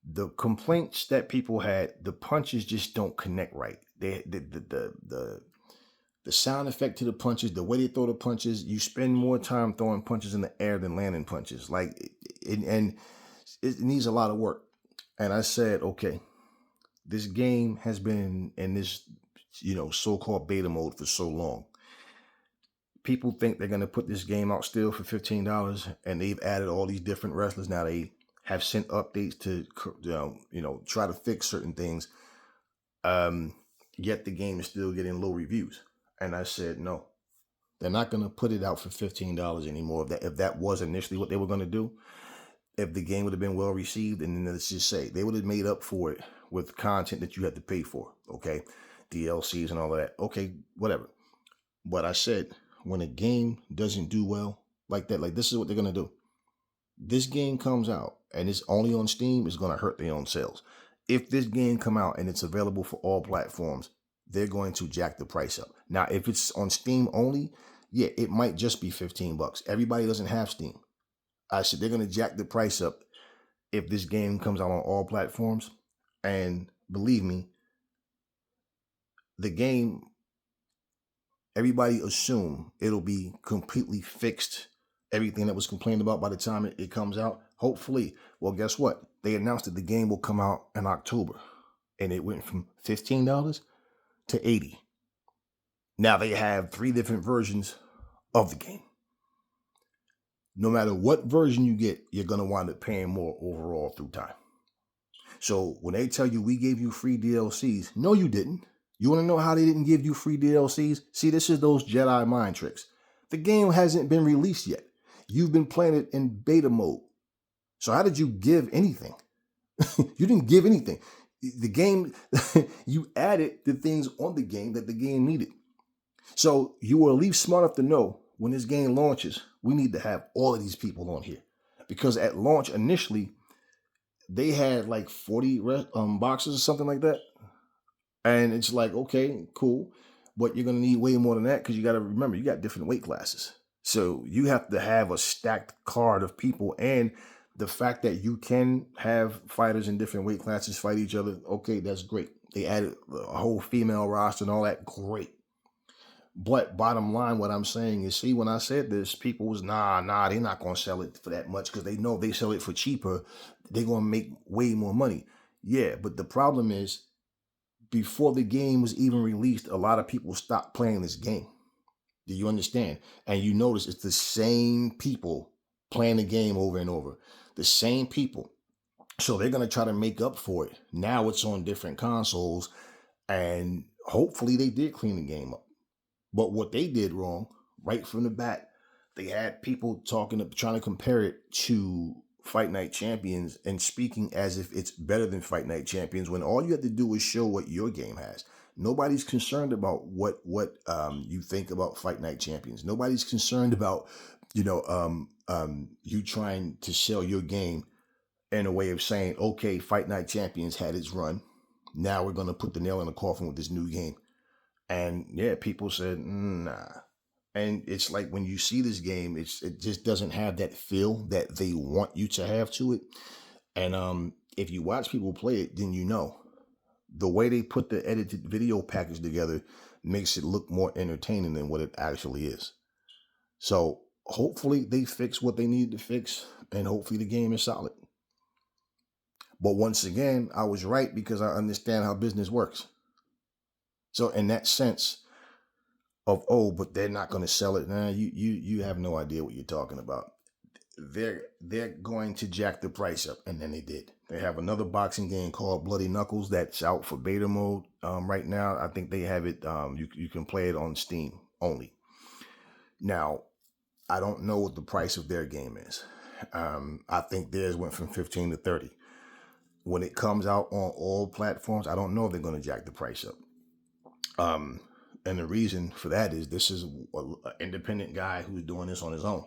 the complaints that people had, the punches just don't connect right. The sound effect to the punches, the way they throw the punches, you spend more time throwing punches in the air than landing punches. And it needs a lot of work. And I said, okay, this game has been in this, so-called beta mode for so long. People think they're going to put this game out still for $15, and they've added all these different wrestlers. Now they have sent updates to, try to fix certain things. Yet the game is still getting low reviews. And I said, no, they're not going to put it out for $15 anymore. If that was initially what they were going to do, if the game would have been well received, and then let's just say they would have made up for it with content that you had to pay for. Okay. DLCs and all of that. Okay. Whatever. But I said, when a game doesn't do well like that, like this is what they're going to do. This game comes out and it's only on Steam, it's going to hurt their own sales. If this game come out and it's available for all platforms, they're going to jack the price up. Now, if it's on Steam only, yeah, it might just be $15. Everybody doesn't have Steam. I said they're going to jack the price up if this game comes out on all platforms. And believe me, the game, everybody assume it'll be completely fixed. Everything that was complained about by the time it comes out, hopefully. Well, guess what? They announced that the game will come out in October, and it went from $15 to $80. Now they have 3 different versions of the game. No matter what version you get, you're going to wind up paying more overall through time. So when they tell you we gave you free DLCs, no, you didn't. You want to know how they didn't give you free DLCs? See, this is those Jedi mind tricks. The game hasn't been released yet. You've been playing it in beta mode. So how did you give anything? You didn't give anything. The game, you added the things on the game that the game needed. So you were at least smart enough to know when this game launches, we need to have all of these people on here. Because at launch initially, they had like 40 boxes or something like that. And it's like, okay, cool. But you're going to need way more than that because you got to remember, you got different weight classes. So you have to have a stacked card of people. And the fact that you can have fighters in different weight classes fight each other, okay, that's great. They added a whole female roster and all that, great. But bottom line, what I'm saying is, see, when I said this, people was, nah, they're not going to sell it for that much because they know if they sell it for cheaper, they're going to make way more money. Yeah, but the problem is, before the game was even released, a lot of people stopped playing this game. Do you understand? And you notice it's the same people playing the game over and over. The same people. So they're going to try to make up for it. Now it's on different consoles, and hopefully they did clean the game up. But what they did wrong, right from the bat, they had people trying to compare it to Fight Night Champions and speaking as if it's better than Fight Night Champions when all you have to do is show what your game has. Nobody's concerned about what you think about Fight Night Champions. Nobody's concerned about, you trying to sell your game in a way of saying, okay, Fight Night Champions had its run. Now we're going to put the nail in the coffin with this new game. And yeah, people said, nah. And it's like when you see this game, it just doesn't have that feel that they want you to have to it. And if you watch people play it, then you know. The way they put the edited video package together makes it look more entertaining than what it actually is. So hopefully they fix what they needed to fix, and hopefully the game is solid. But once again, I was right because I understand how business works. So in that sense of, oh, but they're not going to sell it. Nah, you have no idea what you're talking about. They're going to jack the price up, and then they did. They have another boxing game called Bloody Knuckles that's out for beta mode right now. I think they have it. You can play it on Steam only. Now, I don't know what the price of their game is. I think theirs went from 15 to 30. When it comes out on all platforms, I don't know if they're going to jack the price up. And the reason for that is this is an independent guy who's doing this on his own.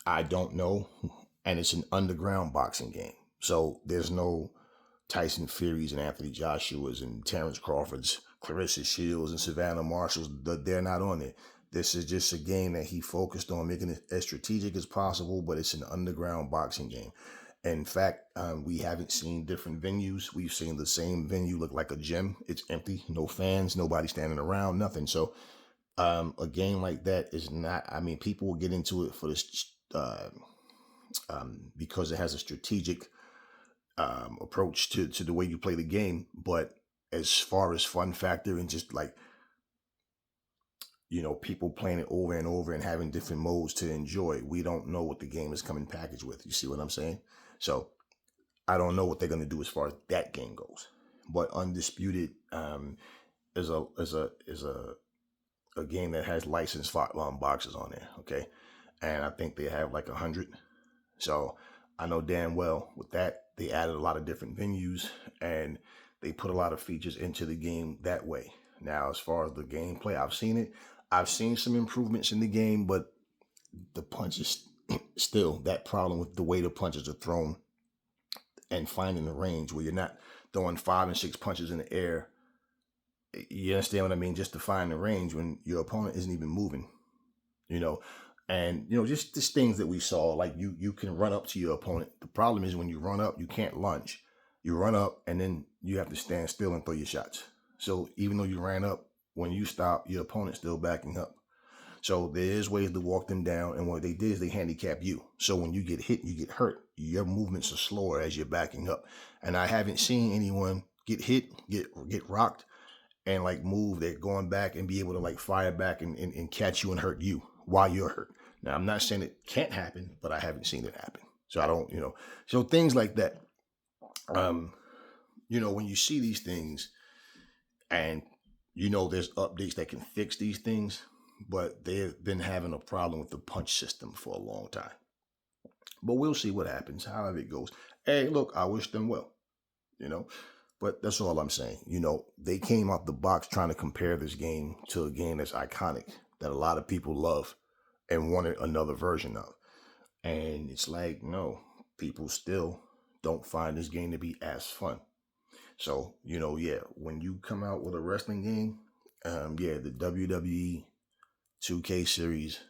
I don't know. And it's an underground boxing game. So there's no Tyson Furies and Anthony Joshua's and Terrence Crawford's, Clarissa Shields and Savannah Marshall's. They're not on it. This is just a game that he focused on making it as strategic as possible, but it's an underground boxing game. In fact, we haven't seen different venues. We've seen the same venue look like a gym. It's empty, no fans, nobody standing around, nothing. So a game like that is not, people will get into it for this because it has a strategic approach to the way you play the game. But as far as fun factor and just like, people playing it over and over and having different modes to enjoy, we don't know what the game is coming packaged with. You see what I'm saying? So I don't know what they're going to do as far as that game goes. But Undisputed is a game that has licensed boxes on there. Okay, and I think they have like 100. So I know damn well with that they added a lot of different venues and they put a lot of features into the game that way. Now, as far as the gameplay, I've seen it. I've seen some improvements in the game, but the punches still that problem with the way the punches are thrown and finding the range where you're not throwing 5 and 6 punches in the air. You understand what I mean? Just to find the range when your opponent isn't even moving, and just things that we saw, like you can run up to your opponent. The problem is when you run up, you can't lunge. You run up and then you have to stand still and throw your shots. So even though you ran up, when you stop, your opponent's still backing up. So there is ways to walk them down. And what they did is they handicap you. So when you get hit, you get hurt. Your movements are slower as you're backing up. And I haven't seen anyone get hit, get rocked, and like move. They're going back and be able to like fire back and catch you and hurt you while you're hurt. Now, I'm not saying it can't happen, but I haven't seen it happen. So I don't, so things like that. When you see these things and there's updates that can fix these things, but they've been having a problem with the punch system for a long time. But we'll see what happens, however it goes. Hey, look, I wish them well. But that's all I'm saying. They came out the box trying to compare this game to a game that's iconic, that a lot of people love and wanted another version of. And it's like, no, people still don't find this game to be as fun. So, yeah, when you come out with a wrestling game, yeah, the WWE 2K series,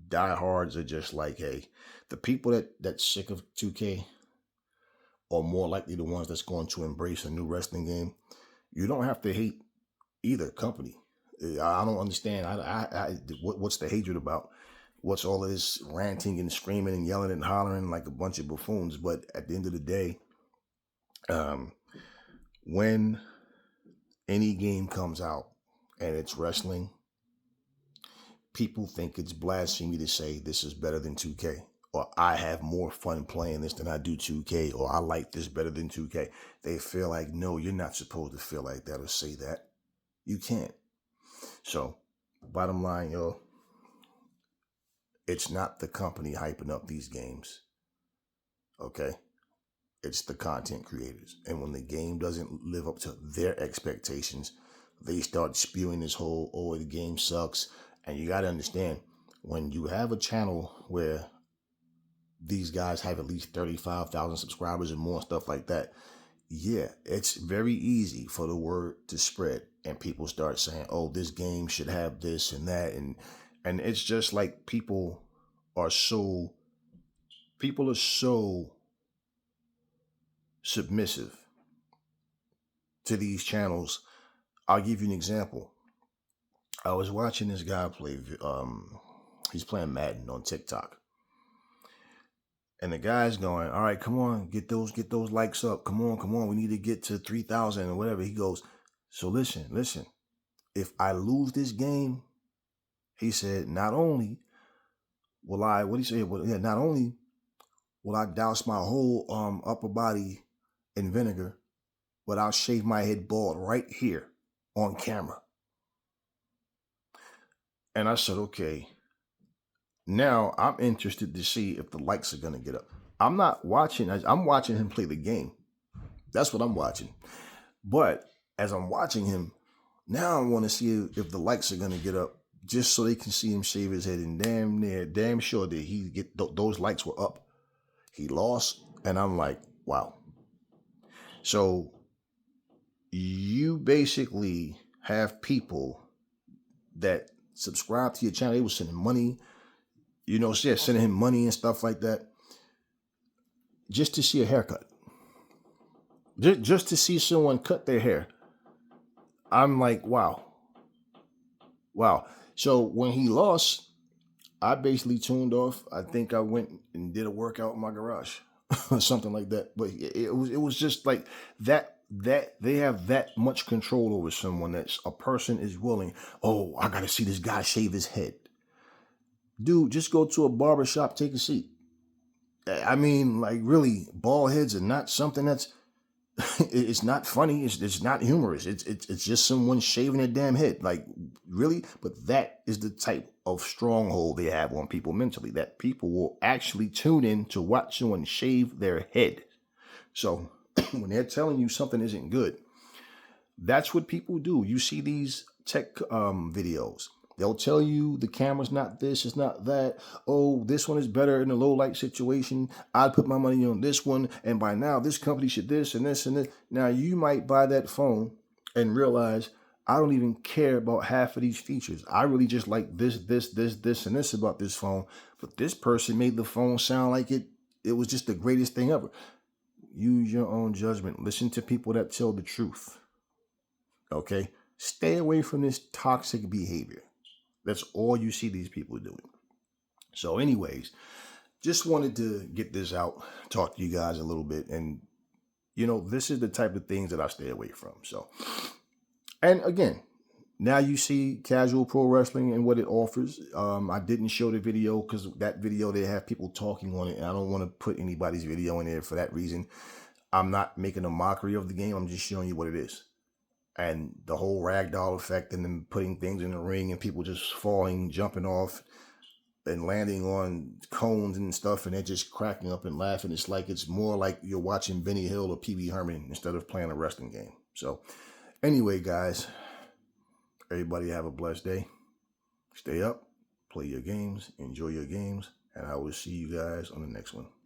diehards are just like, hey, the people that's sick of 2K are more likely the ones that's going to embrace a new wrestling game. You don't have to hate either company. I don't understand. What's the hatred about? What's all of this ranting and screaming and yelling and hollering like a bunch of buffoons? But at the end of the day, when any game comes out and it's wrestling, people think it's blasphemy to say this is better than 2K, or I have more fun playing this than I do 2K, or I like this better than 2K. They feel like, no, you're not supposed to feel like that or say that. You can't. So, bottom line, it's not the company hyping up these games. Okay? It's the content creators. And when the game doesn't live up to their expectations, they start spewing this whole, oh, the game sucks. And you got to understand, when you have a channel where these guys have at least 35,000 subscribers and more, stuff like that, yeah, it's very easy for the word to spread and people start saying, oh, this game should have this and that. And it's just like people are so submissive to these channels. I'll give you an example. I was watching this guy play, he's playing Madden on TikTok. And the guy's going, all right, come on, get those likes up. Come on. We need to get to 3,000 or whatever. He goes, so listen, if I lose this game, he said, not only will I, what he said, well, yeah, not only will I douse my whole upper body in vinegar, but I'll shave my head bald right here on camera. And I said, okay, now I'm interested to see if the likes are going to get up. I'm not watching, I'm watching him play the game. That's what I'm watching. But as I'm watching him, now I want to see if the likes are going to get up, just so they can see him shave his head. And damn sure that he get those likes were up. He lost, and I'm like, wow. So you basically have people that subscribe to your channel. They were sending money, sending him money and stuff like that, just to see a haircut, just to see someone cut their hair. I'm like, wow. So when he lost, I basically tuned off. I think I went and did a workout in my garage or something like that. But it was just like that they have that much control over someone, that a person is willing, oh, I got to see this guy shave his head. Dude, just go to a barber shop, take a seat. I mean, like, really, bald heads are not something that's, it's not funny. It's not humorous. It's just someone shaving their damn head. Like, really? But that is the type of stronghold they have on people mentally, that people will actually tune in to watch someone shave their head. So when they're telling you something isn't good, that's what people do. You see these tech videos. They'll tell you the camera's not this, it's not that. Oh, this one is better in a low light situation. I'd put my money on this one. And by now, this company should this and this and this. Now, you might buy that phone and realize, I don't even care about half of these features. I really just like this, and this about this phone. But this person made the phone sound like it was just the greatest thing ever. Use your own judgment. Listen to people that tell the truth. Okay? Stay away from this toxic behavior. That's all you see these people doing. So anyways, just wanted to get this out, talk to you guys a little bit. And, this is the type of things that I stay away from. So, and again, now you see casual pro wrestling and what it offers. I didn't show the video because that video, they have people talking on it. And I don't want to put anybody's video in there for that reason. I'm not making a mockery of the game. I'm just showing you what it is. And the whole ragdoll effect and them putting things in the ring and people just falling, jumping off. and landing on cones and stuff, and they're just cracking up and laughing. It's like it's more like you're watching Benny Hill or Pee Wee Herman instead of playing a wrestling game. So anyway, guys, everybody have a blessed day. Stay up, play your games, enjoy your games, and I will see you guys on the next one.